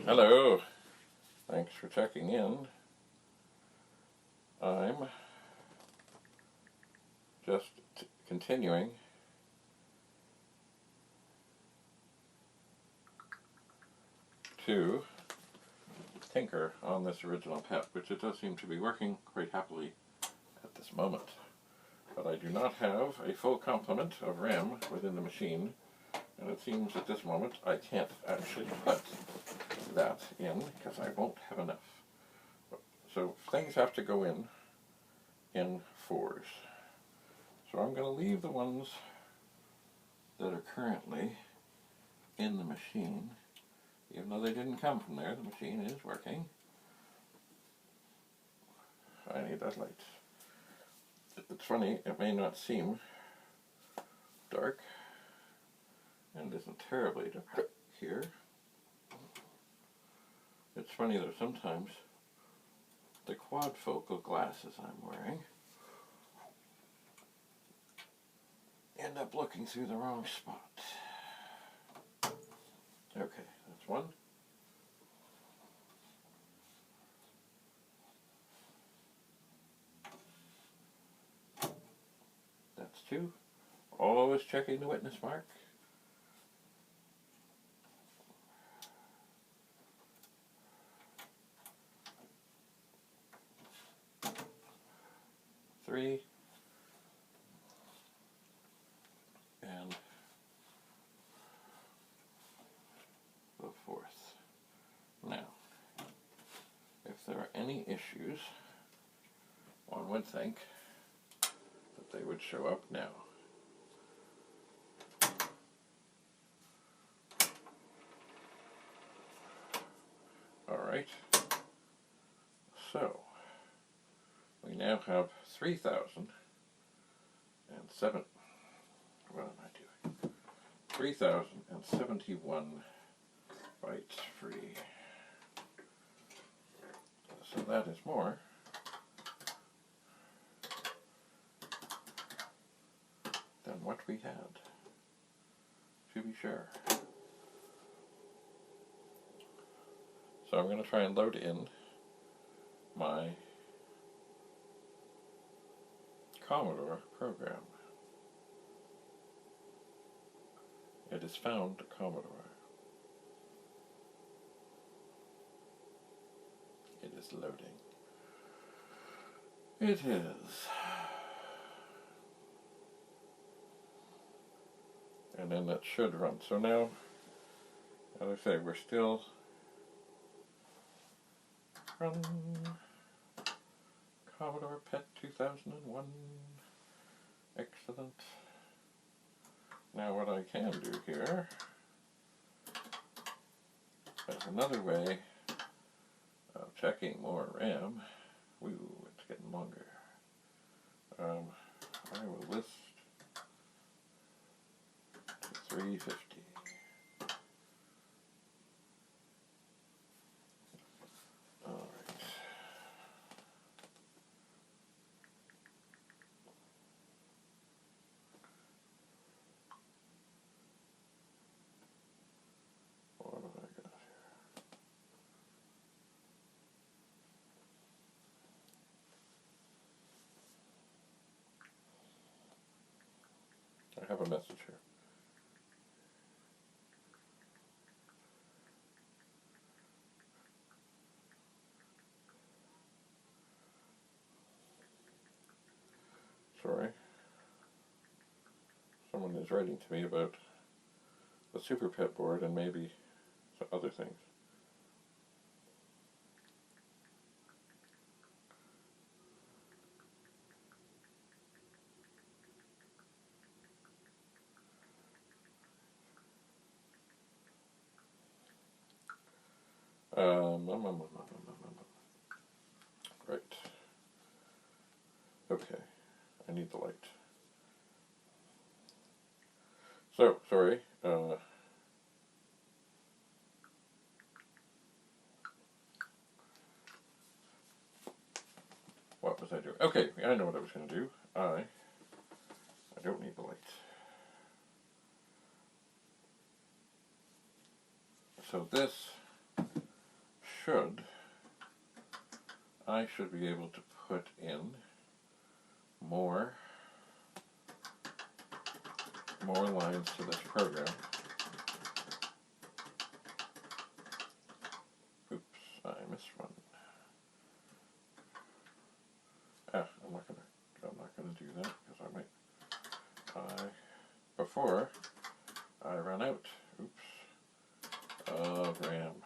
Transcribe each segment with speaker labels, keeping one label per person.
Speaker 1: Hello, thanks for checking in. I'm just continuing to tinker on this original PET, which it does seem to be working quite happily at this moment. But I do not have a full complement of RAM within the machine, and it seems at this moment I can't actually put that in because I won't have enough. So things have to go in fours. So I'm going to leave the ones that are currently in the machine, even though they didn't come from there. The machine is working. I need that light. It's funny, it may not seem dark, and it isn't terribly dark here. It's funny though, sometimes the quadfocal glasses I'm wearing end up looking through the wrong spot. Okay, that's one. That's two. Always checking the witness mark. Three. And the fourth. Now, if there are any issues, one would think that they would show up now. Alright, so we now have 3,007, what am I doing? 3,071 bytes free. So that is more than what we had, to be sure. So I'm going to try and load in my Commodore program. It is found Commodore. It is loading. It is. And then that should run. So now, as I say, we're still run Commodore PET 2001. Excellent. Now what I can do here is another way of checking more RAM. Woo, it's getting longer. I will list to 350. I have a message here. Sorry. Someone is writing to me about the Super PET board and maybe some other things. Right. Okay. I need the light. So, sorry. What was I doing? Okay, I know what I was going to do. I don't need the light. So this should be able to put in more lines to this program. Oops, I missed one. I'm not gonna do that because I might before I run out. Oops, of RAM.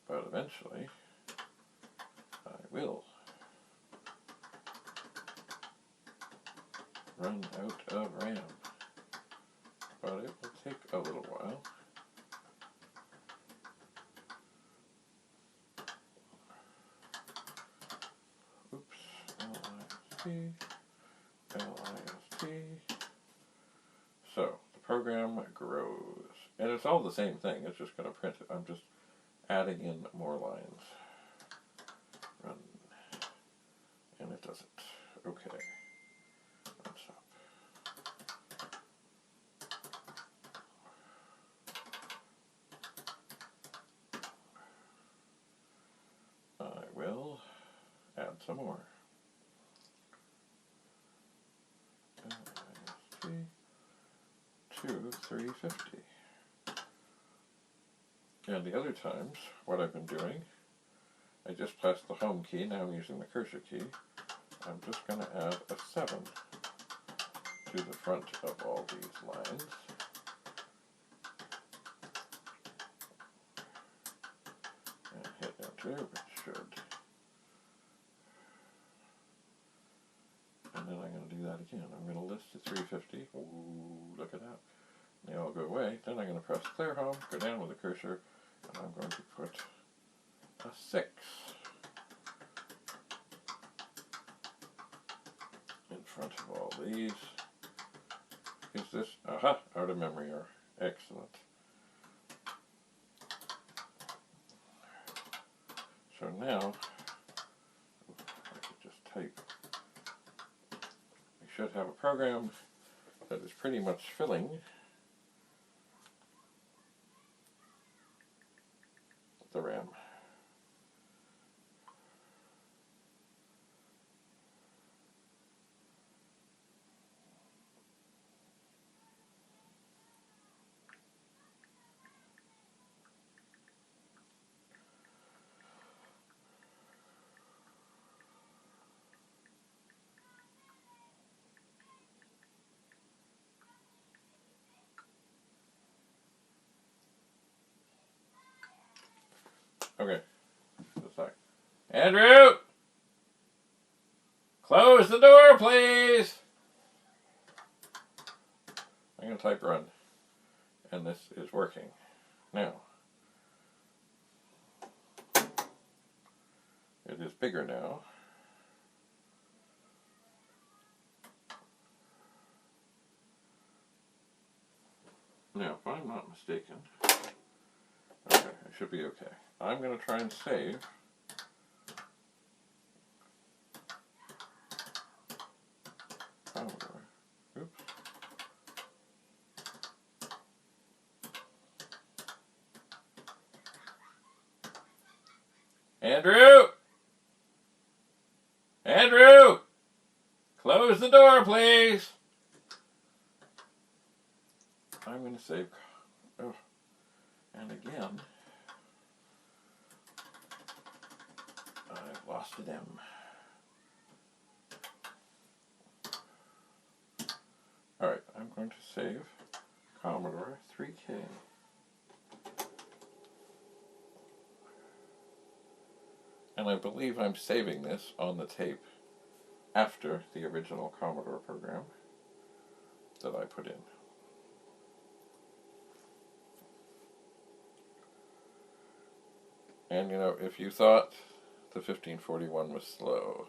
Speaker 1: But eventually, I will run out of RAM. But it will take a little while. Oops, LIST. So, the program grows. And it's all the same thing, it's just going to print it. I'm just adding in more lines. Run. And it does it. Okay. Let's stop. I will add some more. LIST to 350. And the other times, what I've been doing, I just pressed the home key, now I'm using the cursor key. I'm just going to add a 7 to the front of all these lines. And hit enter, which should. And then I'm going to do that again. I'm going to list to 350. Ooh, look at that. They all go away. Then I'm going to press clear home, go down with the cursor, and I'm going to put a 6 in front of all these. Is this, aha, out of memory error. Excellent. So now, I could just type. We should have a program that is pretty much filling the RAM. Okay, just a sec. Andrew! Close the door, please! I'm going to type run. And this is working. Now, it is bigger now. Now, if I'm not mistaken, okay, I should be okay. I'm going to try and save. Commodore. Oops. Andrew! Andrew! Close the door, please! I'm going to save. Oh. And again, I've lost an M. Alright, I'm going to save Commodore 3K. And I believe I'm saving this on the tape after the original Commodore program that I put in. And you know, if you thought the 1541 was slow,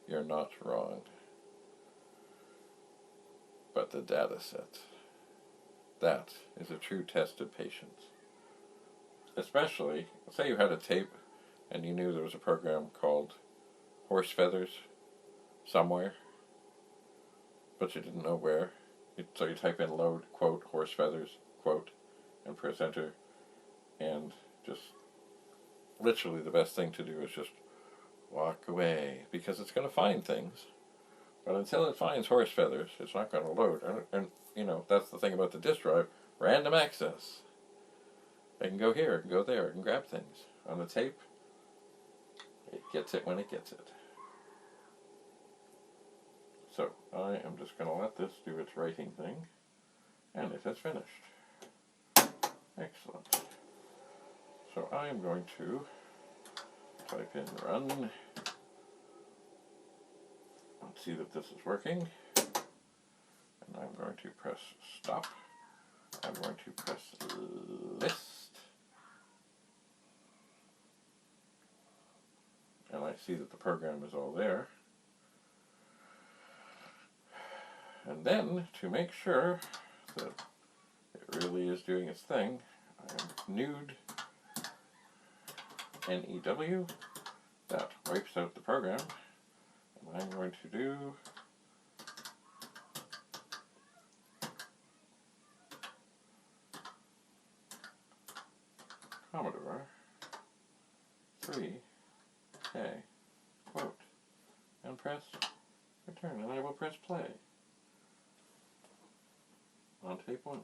Speaker 1: you're not wrong. But the Datasette, that is a true test of patience. Especially, say you had a tape and you knew there was a program called Horse Feathers somewhere, but you didn't know where. So you type in load, quote, horse feathers, quote, and press enter, and just literally the best thing to do is just walk away, because it's going to find things, but until it finds horse feathers, it's not going to load. And you know, that's the thing about the disk drive, random access. I can go here, I can go there, I can grab things. On the tape, it gets it when it gets it. So I am just going to let this do its writing thing, and it has finished. Excellent. So I am going to type in run and see that this is working. And I'm going to press stop. I'm going to press list. And I see that the program is all there. And then, to make sure that it really is doing its thing, I am nude NEW. That wipes out the program. And I'm going to do Commodore 3K quote and press return, and I will press play on tape 1.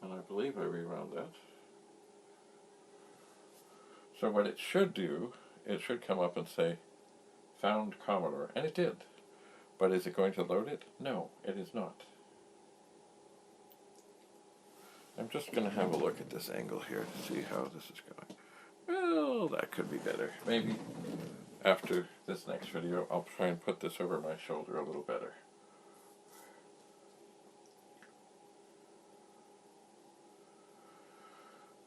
Speaker 1: And I believe I rewound that. So what it should do, it should come up and say found Commodore, and it did. But is it going to load it? No, it is not. I'm just going to have a look at this angle here to see how this is going. Well, that could be better. Maybe after this next video, I'll try and put this over my shoulder a little better.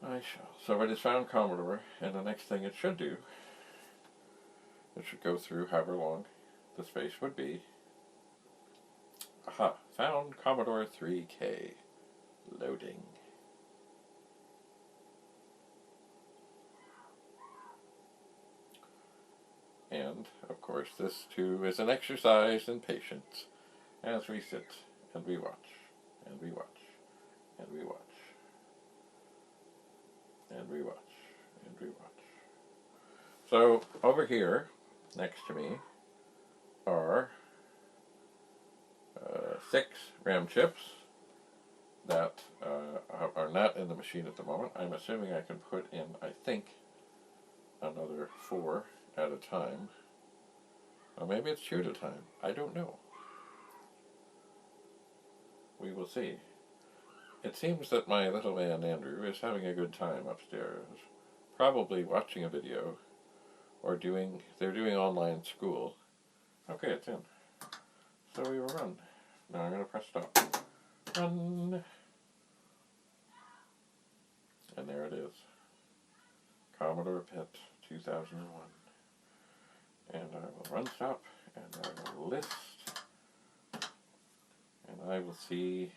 Speaker 1: I shall. So it has found Commodore, and the next thing it should do, it should go through however long the space would be. Aha, found Commodore 3K. Loading. And, of course, this too is an exercise in patience as we sit and we watch, and we watch, and we watch, and we watch, and we watch. So, over here, next to me, are 6 RAM chips that are not in the machine at the moment. I'm assuming I can put in, I think, another 4 at a time. Or maybe it's 2 at a time. I don't know. We will see. It seems that my little man Andrew is having a good time upstairs. Probably watching a video. Or they're doing online school. Okay, it's in. So we will run. Now I'm going to press stop. Run. And there it is. Commodore PET 2001. And I will run stop, and I will list, and I will see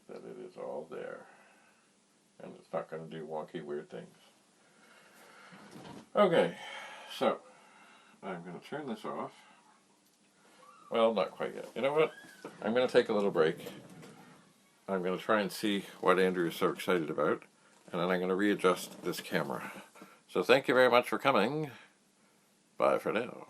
Speaker 1: that it is all there. And it's not going to do wonky weird things. Okay, so I'm going to turn this off. Well, not quite yet. You know what? I'm going to take a little break. I'm going to try and see what Andrew is so excited about. And then I'm going to readjust this camera. So thank you very much for coming. Bye for now.